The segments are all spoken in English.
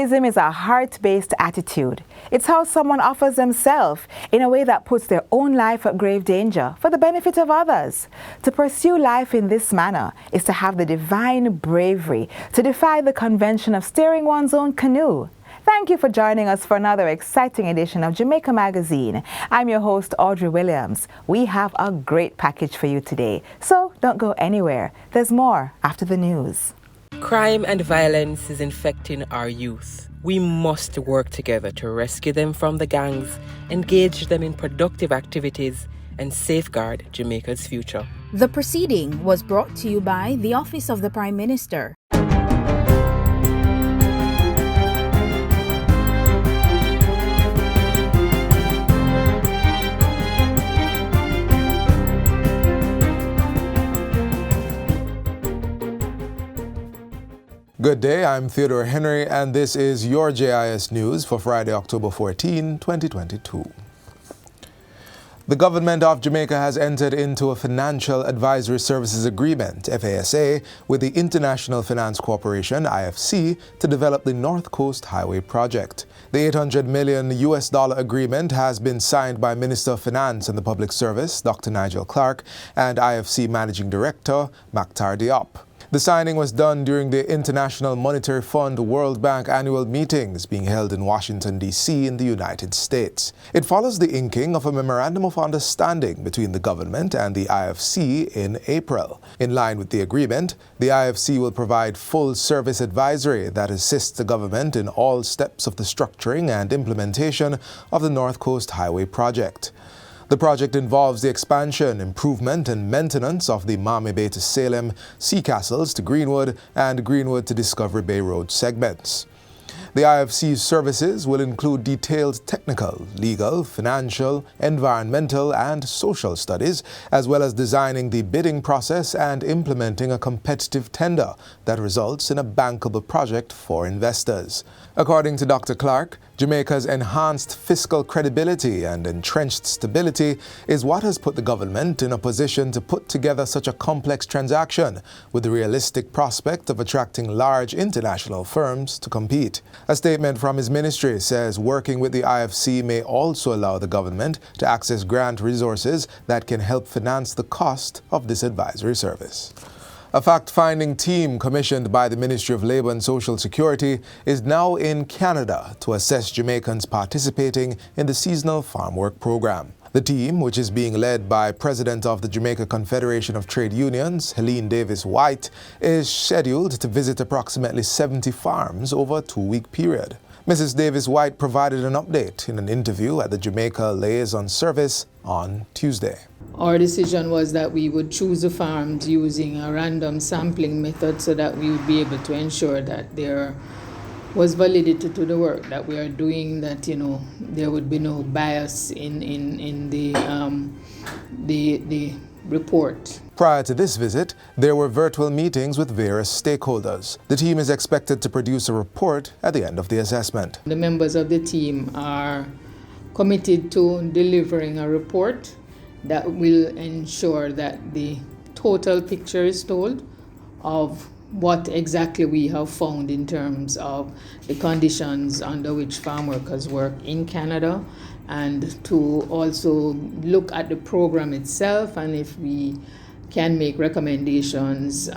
Altruism is a heart-based attitude. It's how someone offers themselves in a way that puts their own life at grave danger for the benefit of others. To pursue life in this manner is to have the divine bravery to defy the convention of steering one's own canoe. Thank you for joining us for another exciting edition of Jamaica Magazine. I'm your host, Audrey Williams. We have a great package for you today, so don't go anywhere. There's more after the news. Crime and violence is infecting our youth. We must work together to rescue them from the gangs, engage them in productive activities, and safeguard Jamaica's future. The proceeding was brought to you by the Office of the Prime Minister. Good day, I'm Theodore Henry, and this is your JIS News for Friday, October 14, 2022. The government of Jamaica has entered into a Financial Advisory Services Agreement, FASA, with the International Finance Corporation, IFC, to develop the North Coast Highway project. The $800 million agreement has been signed by Minister of Finance and the Public Service, Dr. Nigel Clark, and IFC Managing Director, Maktar Diop. The signing was done during the International Monetary Fund World Bank annual meetings being held in Washington, D.C. in the United States. It follows the inking of a Memorandum of Understanding between the government and the IFC in April. In line with the agreement, the IFC will provide full service advisory that assists the government in all steps of the structuring and implementation of the North Coast Highway project. The project involves the expansion, improvement, and maintenance of the Mami Bay to Salem, Sea Castles to Greenwood, and Greenwood to Discovery Bay Road segments. The IFC's services will include detailed technical, legal, financial, environmental, and social studies, as well as designing the bidding process and implementing a competitive tender that results in a bankable project for investors. According to Dr. Clark, Jamaica's enhanced fiscal credibility and entrenched stability is what has put the government in a position to put together such a complex transaction with the realistic prospect of attracting large international firms to compete. A statement from his ministry says working with the IFC may also allow the government to access grant resources that can help finance the cost of this advisory service. A fact-finding team commissioned by the Ministry of Labour and Social Security is now in Canada to assess Jamaicans participating in the seasonal farm work program. The team, which is being led by President of the Jamaica Confederation of Trade Unions, Helene Davis White, is scheduled to visit approximately 70 farms over a 2-week period. Mrs. Davis White provided an update in an interview at the Jamaica Liaison Service on Tuesday. Our decision was that we would choose the farms using a random sampling method so that we would be able to ensure that there was validity to the work that we are doing, that there would be no bias in the report. Prior to this visit, there were virtual meetings with various stakeholders. The team is expected to produce a report at the end of the assessment. The members of the team are committed to delivering a report that will ensure that the total picture is told of what exactly we have found in terms of the conditions under which farm workers work in Canada, and to also look at the program itself, and if we can make recommendations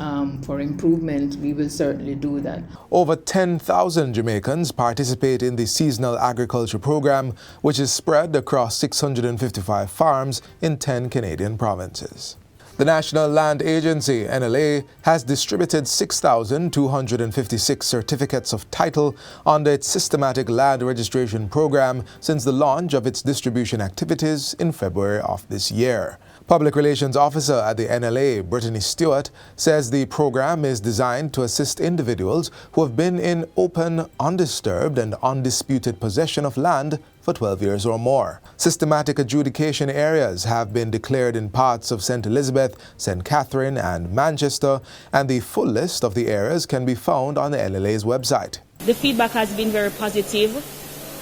for improvement, we will certainly do that. Over 10,000 Jamaicans participate in the seasonal agriculture program, which is spread across 655 farms in 10 Canadian provinces. The National Land Agency, NLA, has distributed 6,256 certificates of title under its systematic land registration program since the launch of its distribution activities in February of this year. Public Relations Officer at the NLA, Brittany Stewart, says the program is designed to assist individuals who have been in open, undisturbed, and undisputed possession of land for 12 years or more. Systematic adjudication areas have been declared in parts of St. Elizabeth, St. Catherine, and Manchester, and the full list of the areas can be found on the NLA's website. The feedback has been very positive.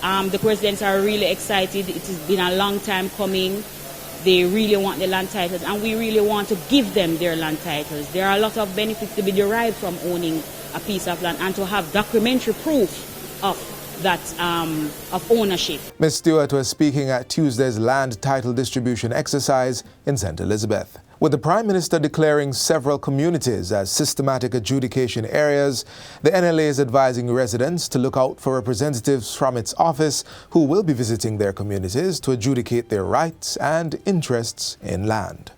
The presidents are really excited. It has been a long time coming. They really want the land titles, and we really want to give them their land titles. There are a lot of benefits to be derived from owning a piece of land, and to have documentary proof of that of ownership. Ms. Stewart was speaking at Tuesday's land title distribution exercise in St. Elizabeth. With the Prime Minister declaring several communities as systematic adjudication areas, the NLA is advising residents to look out for representatives from its office who will be visiting their communities to adjudicate their rights and interests in land.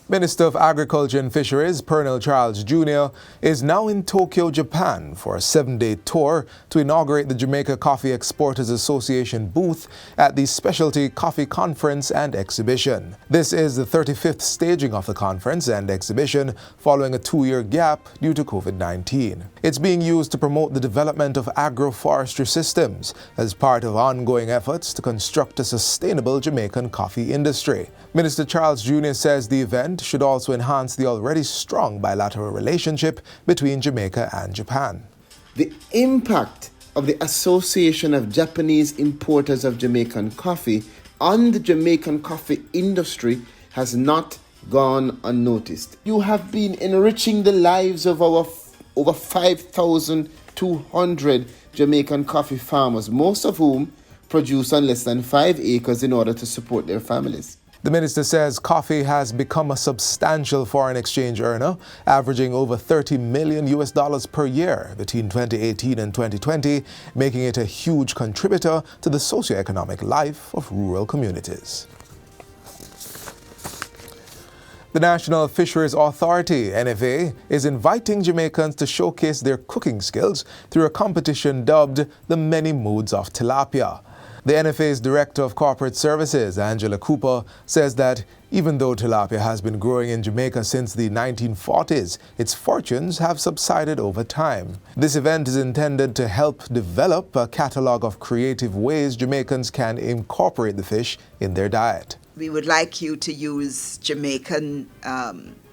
Minister of Agriculture and Fisheries, Pernell Charles Jr., is now in Tokyo, Japan for a 7-day tour to inaugurate the Jamaica Coffee Exporters Association booth at the Specialty Coffee Conference and Exhibition. This is the 35th staging of the conference and exhibition following a 2-year gap due to COVID-19. It's being used to promote the development of agroforestry systems as part of ongoing efforts to construct a sustainable Jamaican coffee industry. Minister Charles Jr. says the event should also enhance the already strong bilateral relationship between Jamaica and Japan. The impact of the Association of Japanese Importers of Jamaican Coffee on the Jamaican coffee industry has not gone unnoticed. You have been enriching the lives of our over 5,200 Jamaican coffee farmers, most of whom produce on less than 5 acres in order to support their families. The minister says coffee has become a substantial foreign exchange earner, averaging over $30 million per year between 2018 and 2020, making it a huge contributor to the socioeconomic life of rural communities. The National Fisheries Authority, NFA, is inviting Jamaicans to showcase their cooking skills through a competition dubbed The Many Moods of Tilapia. The NFA's Director of Corporate Services, Angela Cooper, says that even though tilapia has been growing in Jamaica since the 1940s, its fortunes have subsided over time. This event is intended to help develop a catalog of creative ways Jamaicans can incorporate the fish in their diet. We would like you to use Jamaican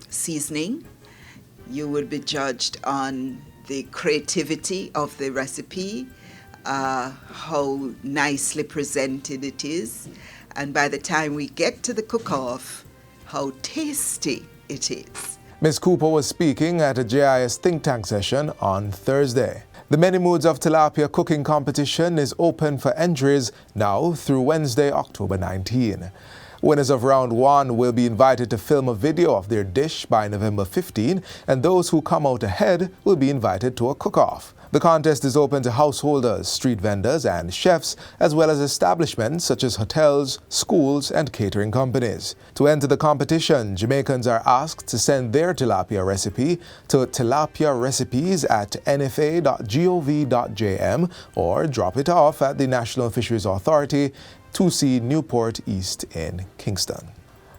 seasoning. You will be judged on the creativity of the recipe, how nicely presented it is, and by the time we get to the cook-off, how tasty it is. Ms. Cooper was speaking at a JIS think tank session on Thursday. The Many Moods of Tilapia cooking competition is open for entries now through Wednesday, October 19. Winners of round 1 will be invited to film a video of their dish by November 15, and those who come out ahead will be invited to a cook-off. The contest is open to householders, street vendors, and chefs, as well as establishments such as hotels, schools, and catering companies. To enter the competition, Jamaicans are asked to send their tilapia recipe to tilapiarecipe@nfa.gov.jm or drop it off at the National Fisheries Authority, 2C Newport East in Kingston.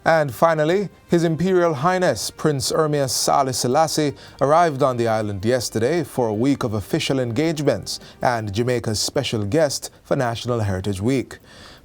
And finally, His Imperial Highness Prince Ermias Saleh Selassie arrived on the island yesterday for a week of official engagements and Jamaica's special guest for National Heritage Week.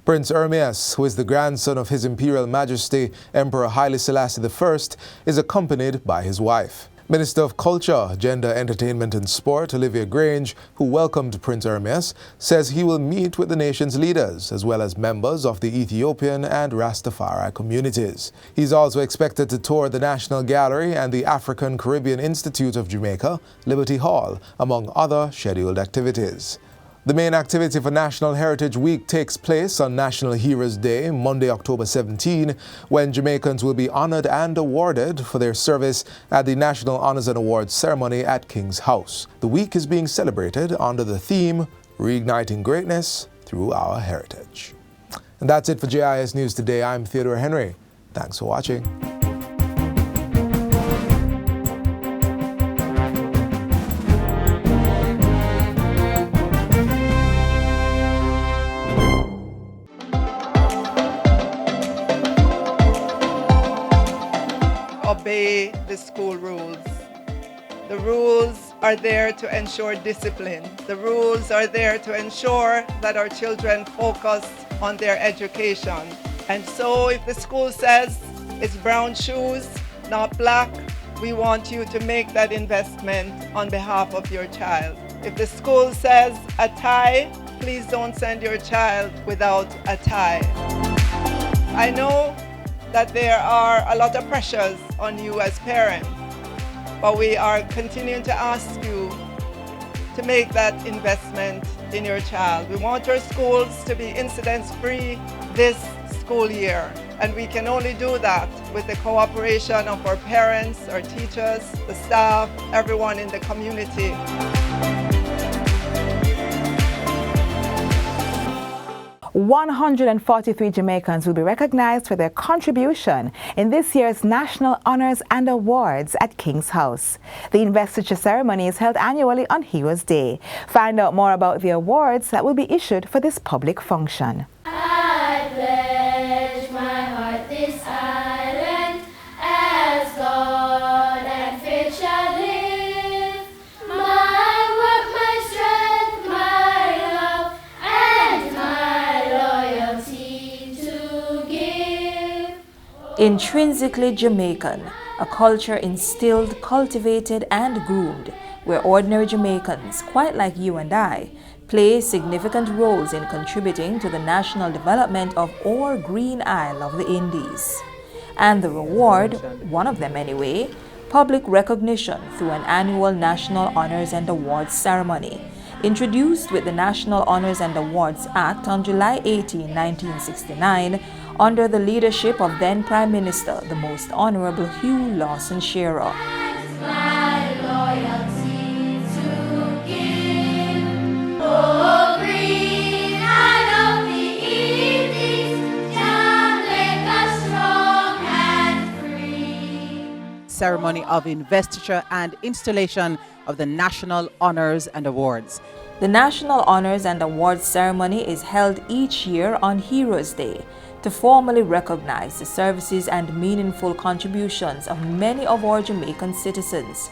Prince Ermias, who is the grandson of His Imperial Majesty Emperor Haile Selassie I, is accompanied by his wife. Minister of Culture, Gender, Entertainment and Sport, Olivia Grange, who welcomed Prince Ermias, says he will meet with the nation's leaders as well as members of the Ethiopian and Rastafari communities. He's also expected to tour the National Gallery and the African Caribbean Institute of Jamaica, Liberty Hall, among other scheduled activities. The main activity for National Heritage Week takes place on National Heroes Day, Monday, October 17, when Jamaicans will be honored and awarded for their service at the National Honors and Awards ceremony at King's House. The week is being celebrated under the theme, Reigniting Greatness Through Our Heritage. And that's it for JIS News Today. I'm Theodore Henry. Thanks for watching. Obey the school rules. The rules are there to ensure discipline. The rules are there to ensure that our children focus on their education. And so if the school says it's brown shoes, not black, we want you to make that investment on behalf of your child. If the school says a tie, please don't send your child without a tie. I know that there are a lot of pressures on you as parents, but we are continuing to ask you to make that investment in your child. We want our schools to be incidence-free this school year, and we can only do that with the cooperation of our parents, our teachers, the staff, everyone in the community. 143 Jamaicans will be recognized for their contribution in this year's National Honors and Awards at King's House. The investiture ceremony is held annually on Heroes Day. Find out more about the awards that will be issued for this public function. I pledge my heart this island as God and faith shall live. My work, my strength, my love, and my loyalty to give. Intrinsically Jamaican, a culture instilled, cultivated, and groomed, where ordinary Jamaicans, quite like you and I, play significant roles in contributing to the national development of our green isle of the Indies. And the reward, one of them anyway, public recognition through an annual National Honors and Awards ceremony, introduced with the National Honors and Awards Act on July 18, 1969, under the leadership of then Prime Minister, the Most Honorable Hugh Lawson Shearer. Ceremony of investiture and installation of the National Honors and Awards. The National Honors and Awards ceremony is held each year on Heroes Day to formally recognize the services and meaningful contributions of many of our Jamaican citizens.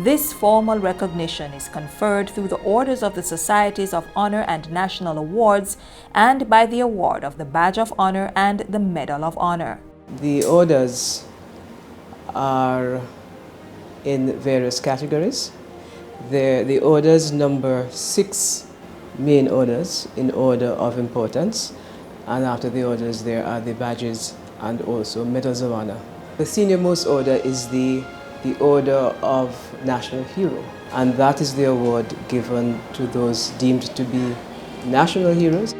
This formal recognition is conferred through the orders of the Societies of Honor and National Awards and by the award of the Badge of Honor and the Medal of Honor. The orders are in various categories. The orders number 6 main orders in order of importance, and after the orders there are the badges and also medals of honor. The senior most order is the Order of National Hero, and that is the award given to those deemed to be national heroes.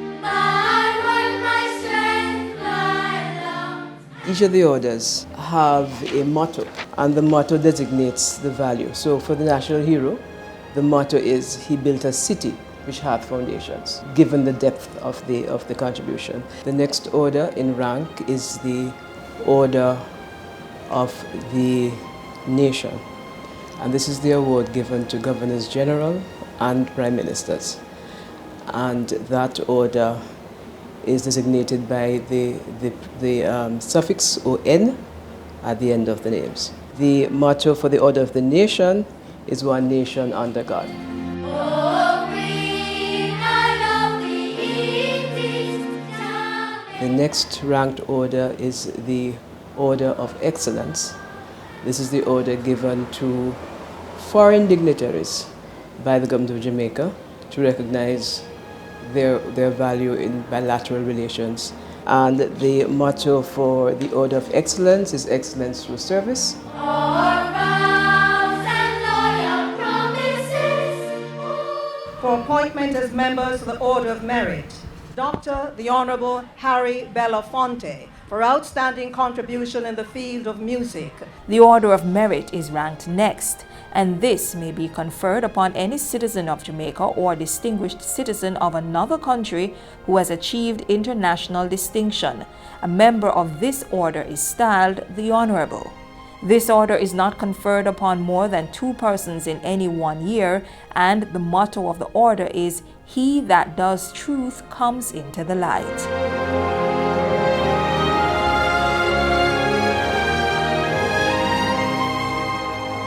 Each of the orders have a motto, and the motto designates the value. So for the national hero, the motto is, "He built a city which hath foundations," given the depth of the contribution. The next order in rank is the Order of the Nation, and this is the award given to Governors General and Prime Ministers, and that order is designated by the suffix "on" at the end of the names. The motto for the Order of the Nation is "One Nation under God." The next ranked order is the Order of Excellence. This is the order given to foreign dignitaries by the government of Jamaica to recognize their value in bilateral relations. And the motto for the Order of Excellence is "Excellence through Service." For appointment as members of the Order of Merit, Dr. the Honorable Harry Belafonte, for outstanding contribution in the field of music. The Order of Merit is ranked next, and this may be conferred upon any citizen of Jamaica or distinguished citizen of another country who has achieved international distinction. A member of this order is styled the Honorable. This order is not conferred upon more than 2 persons in any one year, and the motto of the order is, "He that does truth comes into the light."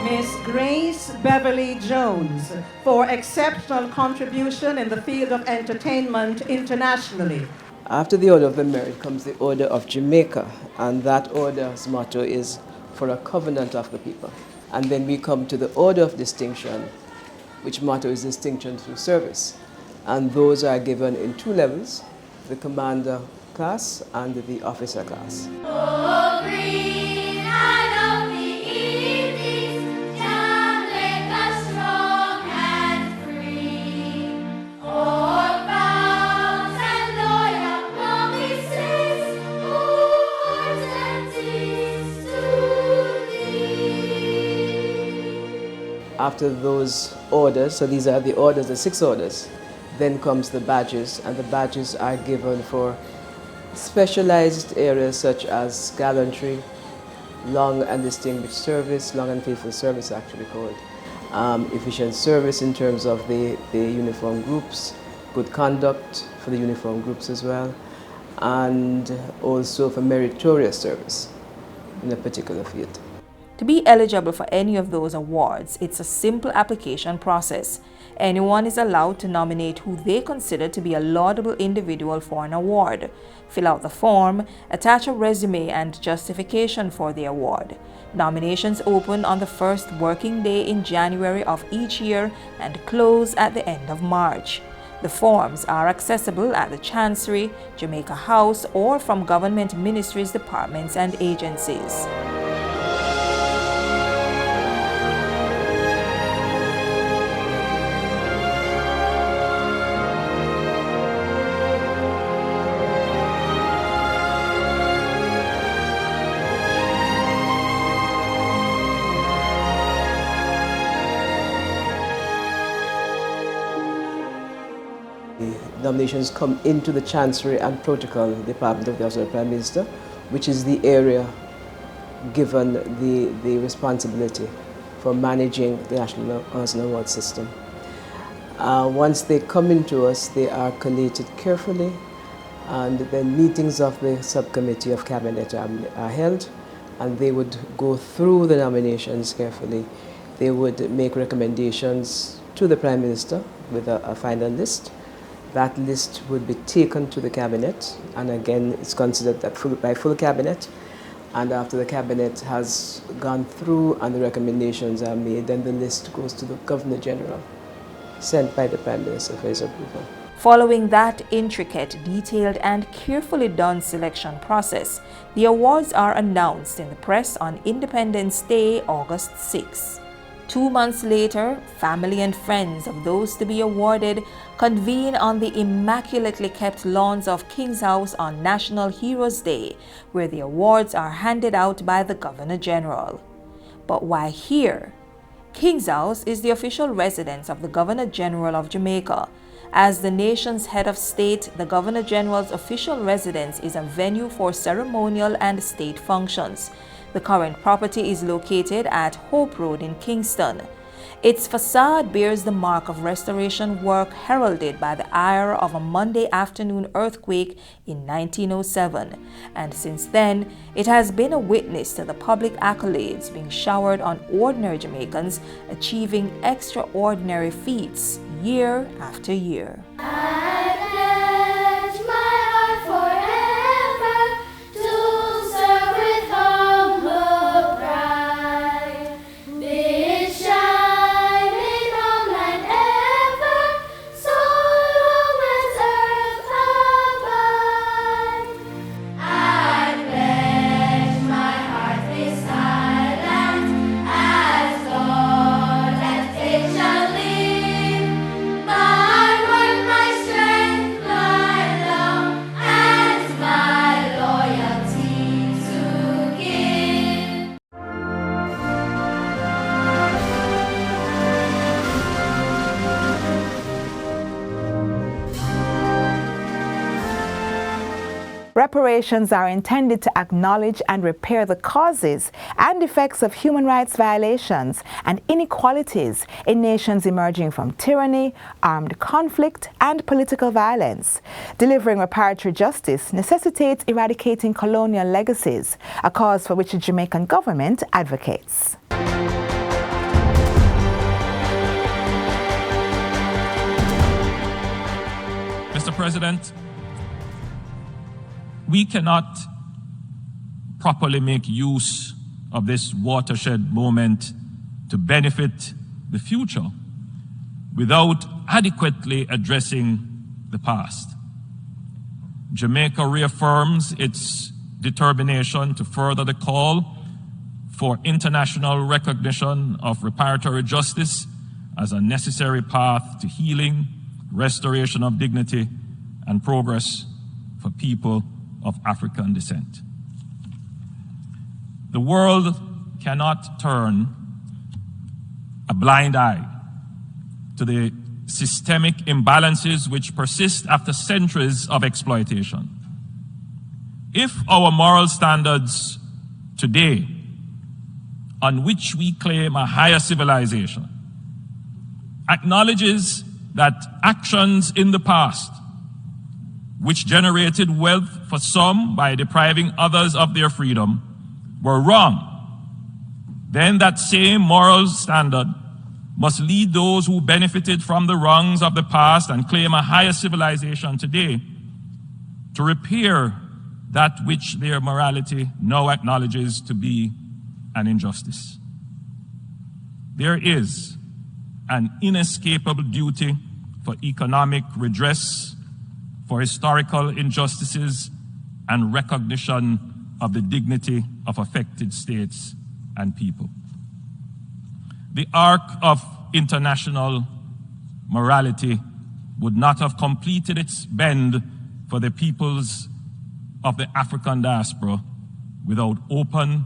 Miss Grace Beverly Jones, for exceptional contribution in the field of entertainment internationally. After the Order of the Merit comes the Order of Jamaica, and that order's motto is "For a Covenant of the People." And then we come to the Order of Distinction, which motto is "Distinction through Service." And those are given in 2 levels, the Commander class and the Officer class. After those orders, so these are the orders, the 6 orders, then comes the badges, and the badges are given for specialized areas such as gallantry, long and distinguished service, long and faithful service actually called, efficient service in terms of the uniform groups, good conduct for the uniform groups as well, and also for meritorious service in a particular field. To be eligible for any of those awards, it's a simple application process. Anyone is allowed to nominate who they consider to be a laudable individual for an award. Fill out the form, attach a resume and justification for the award. Nominations open on the first working day in January of each year and close at the end of March. The forms are accessible at the Chancery, Jamaica House, or from government ministries, departments, and agencies. Nominations come into the Chancery and Protocol Department of the Office of the Prime Minister, which is the area given the responsibility for managing the National Honours and Award system. Once they come into us, they are collated carefully, and then meetings of the subcommittee of cabinet are held, and they would go through the nominations carefully. They would make recommendations to the Prime Minister with a final list. That list would be taken to the cabinet, and again it's considered that by full cabinet, and after the cabinet has gone through and the recommendations are made, then the list goes to the Governor General, sent by the Prime Minister for his approval. Following that intricate, detailed, and carefully done selection process, the awards are announced in the press on Independence Day, August 6. 2 months later, family and friends of those to be awarded convene on the immaculately kept lawns of King's House on National Heroes Day, where the awards are handed out by the Governor General. But why here? King's House is the official residence of the Governor General of Jamaica. As the nation's head of state, the Governor General's official residence is a venue for ceremonial and state functions. The current property is located at Hope Road in Kingston. Its facade bears the mark of restoration work heralded by the ire of a Monday afternoon earthquake in 1907, and since then it has been a witness to the public accolades being showered on ordinary Jamaicans achieving extraordinary feats year after year. Reparations are intended to acknowledge and repair the causes and effects of human rights violations and inequalities in nations emerging from tyranny, armed conflict, and political violence. Delivering reparatory justice necessitates eradicating colonial legacies, a cause for which the Jamaican government advocates. Mr. President, we cannot properly make use of this watershed moment to benefit the future without adequately addressing the past. Jamaica reaffirms its determination to further the call for international recognition of reparatory justice as a necessary path to healing, restoration of dignity, and progress for people of African descent. The world cannot turn a blind eye to the systemic imbalances which persist after centuries of exploitation. If our moral standards today, on which we claim a higher civilization, acknowledges that actions in the past, which generated wealth for some by depriving others of their freedom, were wrong, then that same moral standard must lead those who benefited from the wrongs of the past and claim a higher civilization today to repair that which their morality now acknowledges to be an injustice. There is an inescapable duty for economic redress, for historical injustices, and recognition of the dignity of affected states and people. The arc of international morality would not have completed its bend for the peoples of the African diaspora without open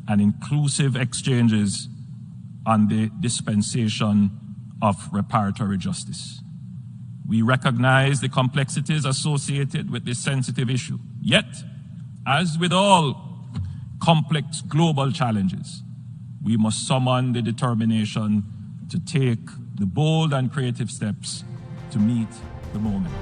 and inclusive exchanges on the dispensation of reparatory justice. We recognize the complexities associated with this sensitive issue. Yet, as with all complex global challenges, we must summon the determination to take the bold and creative steps to meet the moment.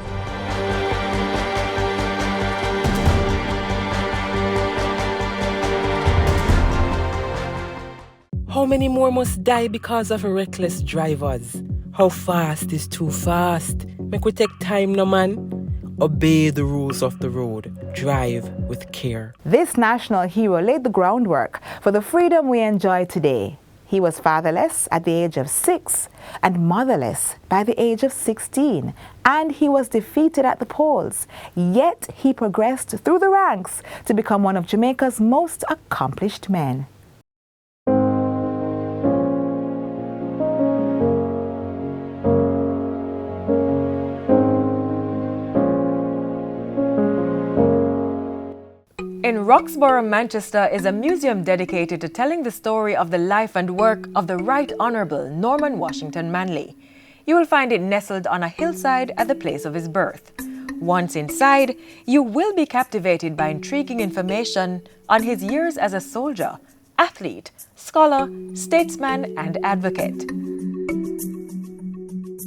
How many more must die because of reckless drivers? How fast is too fast? Make we take time, no man. Obey the rules of the road. Drive with care. This national hero laid the groundwork for the freedom we enjoy today. He was fatherless at the age of 6 and motherless by the age of 16, and he was defeated at the polls. Yet he progressed through the ranks to become one of Jamaica's most accomplished men. In Roxborough, Manchester is a museum dedicated to telling the story of the life and work of the Right Honourable Norman Washington Manley. You will find it nestled on a hillside at the place of his birth. Once inside, you will be captivated by intriguing information on his years as a soldier, athlete, scholar, statesman, and advocate.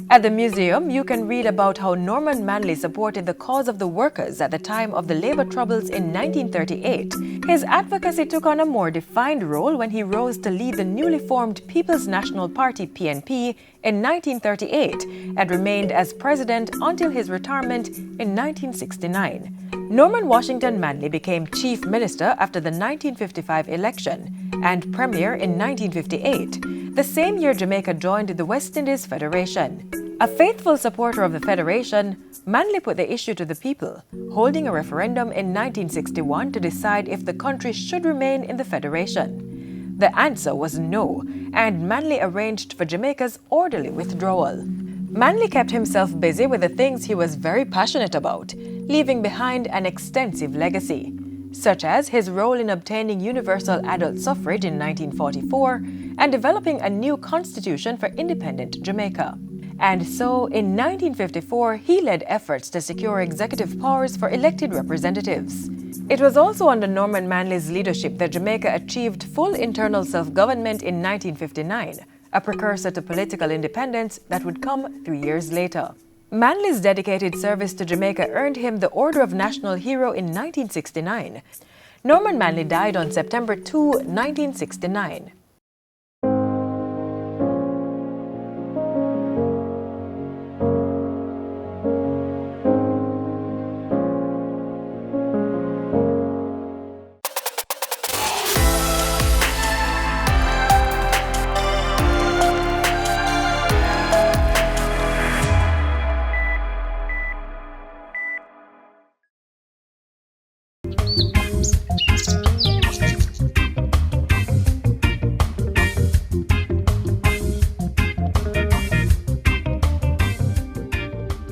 At the museum, you can read about how Norman Manley supported the cause of the workers at the time of the labor troubles in 1938. His advocacy took on a more defined role when he rose to lead the newly formed People's National Party (PNP) in 1938 and remained as president until his retirement in 1969. Norman Washington Manley became chief minister after the 1955 election and premier in 1958, the same year Jamaica joined the West Indies Federation. A faithful supporter of the Federation, Manley put the issue to the people, holding a referendum in 1961 to decide if the country should remain in the Federation. The answer was no, and Manley arranged for Jamaica's orderly withdrawal. Manley kept himself busy with the things he was very passionate about, leaving behind an extensive legacy, such as his role in obtaining universal adult suffrage in 1944 and developing a new constitution for independent Jamaica. And so, in 1954, he led efforts to secure executive powers for elected representatives. It was also under Norman Manley's leadership that Jamaica achieved full internal self-government in 1959, a precursor to political independence that would come 3 years later. Manley's dedicated service to Jamaica earned him the Order of National Hero in 1969. Norman Manley died on September 2, 1969.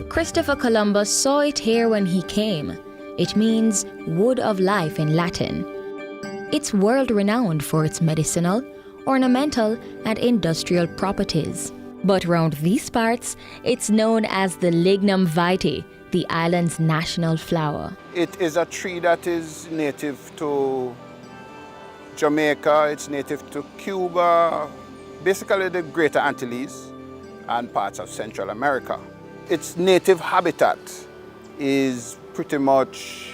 Christopher Columbus saw it here when he came. It means wood of life in Latin. It's world-renowned for its medicinal, ornamental, and industrial properties. But round these parts, it's known as the Lignum vitae, the island's national flower. It is a tree that is native to Jamaica, it's native to Cuba, basically the Greater Antilles and parts of Central America. Its native habitat is pretty much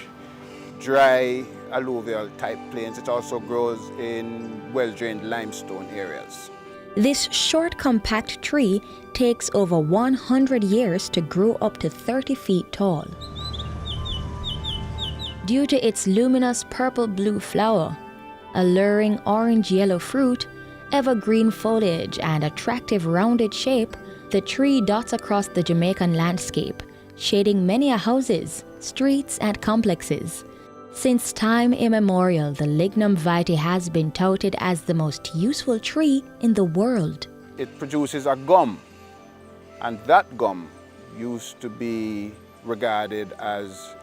dry alluvial type plains. It also grows in well-drained limestone areas. This short, compact tree takes over 100 years to grow up to 30 feet tall. Due to its luminous purple-blue flower, alluring orange-yellow fruit, evergreen foliage, and attractive rounded shape, the tree dots across the Jamaican landscape, shading many houses, streets, and complexes. Since time immemorial, the Lignum vitae has been touted as the most useful tree in the world. It produces a gum, and that gum used to be regarded as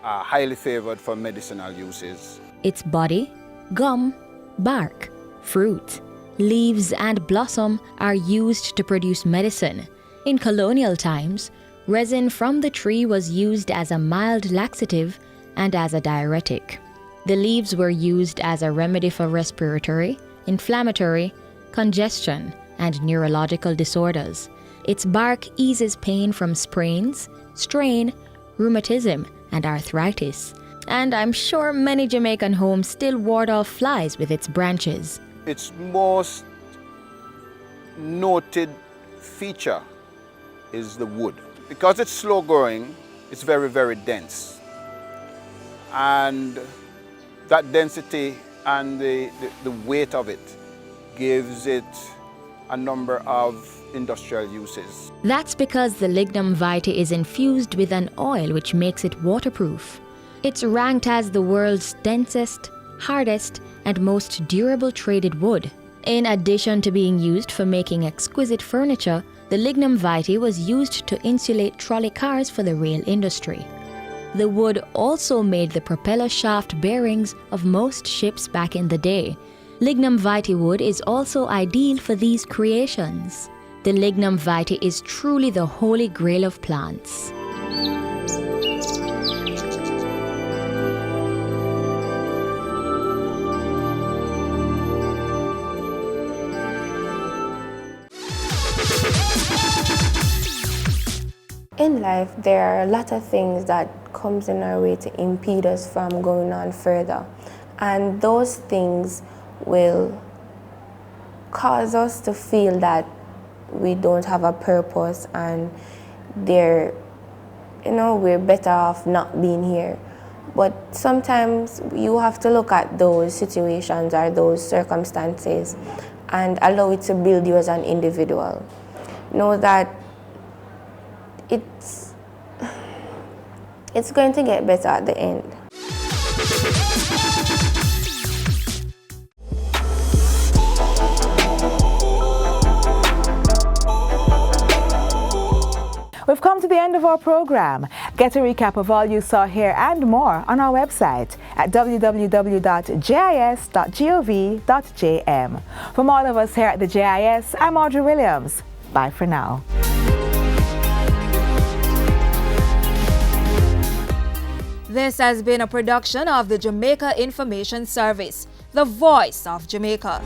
highly favored for medicinal uses. Its body, gum, bark, fruit, leaves, and blossom are used to produce medicine. In colonial times, resin from the tree was used as a mild laxative and as a diuretic. The leaves were used as a remedy for respiratory, inflammatory, congestion, and neurological disorders. Its bark eases pain from sprains, strain, rheumatism, and arthritis. And I'm sure many Jamaican homes still ward off flies with its branches. Its most noted feature is the wood. Because it's slow growing, it's very, very dense. And that density and the weight of it gives it a number of industrial uses. That's because the Lignum vitae is infused with an oil which makes it waterproof. It's ranked as the world's densest, hardest, and most durable traded wood. In addition to being used for making exquisite furniture, the Lignum vitae was used to insulate trolley cars for the rail industry. The wood also made the propeller shaft bearings of most ships back in the day. Lignum vitae wood is also ideal for these creations. The Lignum vitae is truly the holy grail of plants. In life, there are a lot of things that comes in our way to impede us from going on further. And those things will cause us to feel that we don't have a purpose and we're better off not being here. But sometimes you have to look at those situations or those circumstances and allow it to build you as an individual. Know that it's going to get better at the end. We've come to the end of our program. Get a recap of all you saw here and more on our website at www.jis.gov.jm. From all of us here at the JIS, I'm Audrey Williams. Bye for now. This has been a production of the Jamaica Information Service, the voice of Jamaica.